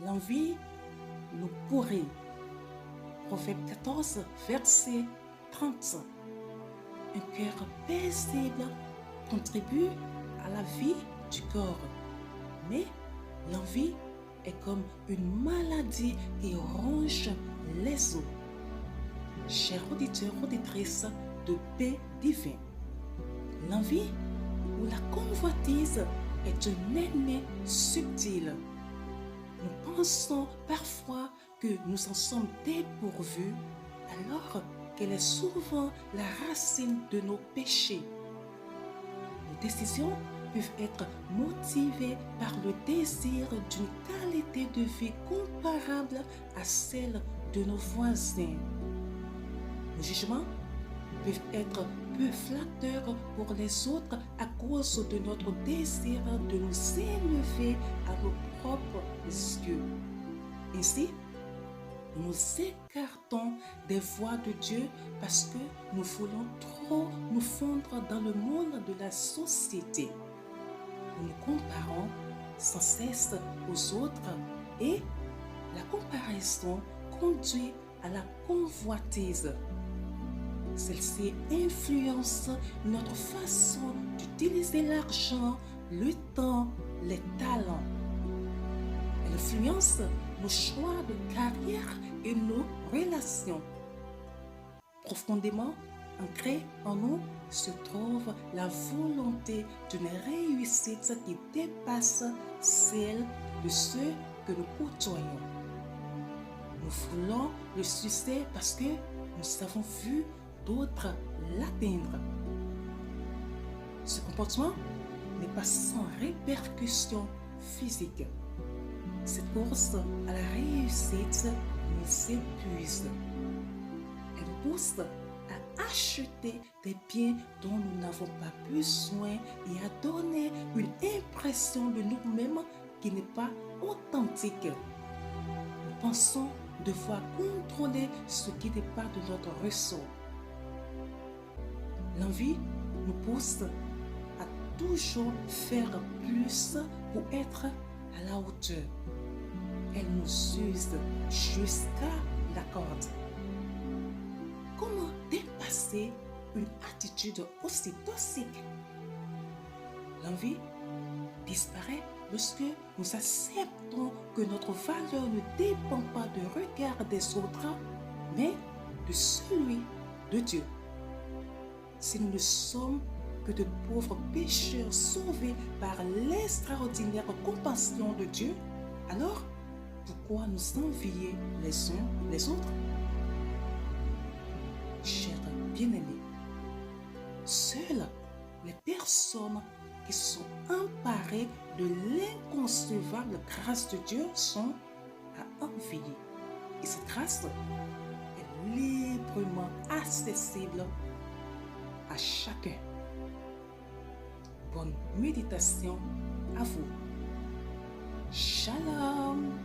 L'envie nous pourrit. Proverbe 14, verset 30. Un cœur paisible contribue à la vie du corps. Mais l'envie est comme une maladie qui ronge les os. Chers auditeurs, auditrices de paix divin, l'envie ou la convoitise est un ennemi subtil. Nous pensons parfois que nous en sommes dépourvus, alors qu'elle est souvent la racine de nos péchés. Nos décisions peuvent être motivées par le désir d'une qualité de vie comparable à celle de nos voisins. Nos jugements peuvent être peu flatteurs pour les autres à cause de notre désir de nous élever à nos propres yeux. Ainsi, nous nous écartons des voies de Dieu parce que nous voulons trop nous fondre dans le monde de la société. Nous nous comparons sans cesse aux autres et la comparaison conduit à la convoitise. Celle-ci influence notre façon d'utiliser l'argent, le temps, les talents. Elle influence nos choix de carrière et nos relations. Profondément ancrée en nous se trouve la volonté d'une réussite qui dépasse celle de ceux que nous côtoyons. Nous voulons le succès parce que nous avons vu d'autres l'atteindre. Ce comportement n'est pas sans répercussions physiques. Cette course à la réussite nous épuise. Elle nous pousse à acheter des biens dont nous n'avons pas besoin et à donner une impression de nous-mêmes qui n'est pas authentique. Nous pensons devoir contrôler ce qui n'est pas de notre ressort. L'envie nous pousse à toujours faire plus pour être à la hauteur. Elle nous use jusqu'à la corde. Comment dépasser une attitude aussi toxique? L'envie disparaît lorsque nous acceptons que notre valeur ne dépend pas du regard des autres, mais de celui de Dieu. Si nous ne sommes que de pauvres pécheurs sauvés par l'extraordinaire compassion de Dieu, alors pourquoi nous envier les uns les autres? Chers bien-aimés, seules les personnes qui sont emparées de l'inconcevable grâce de Dieu sont à envier. Et cette grâce est librement accessible à chacun. Bonne méditation à vous. Shalom.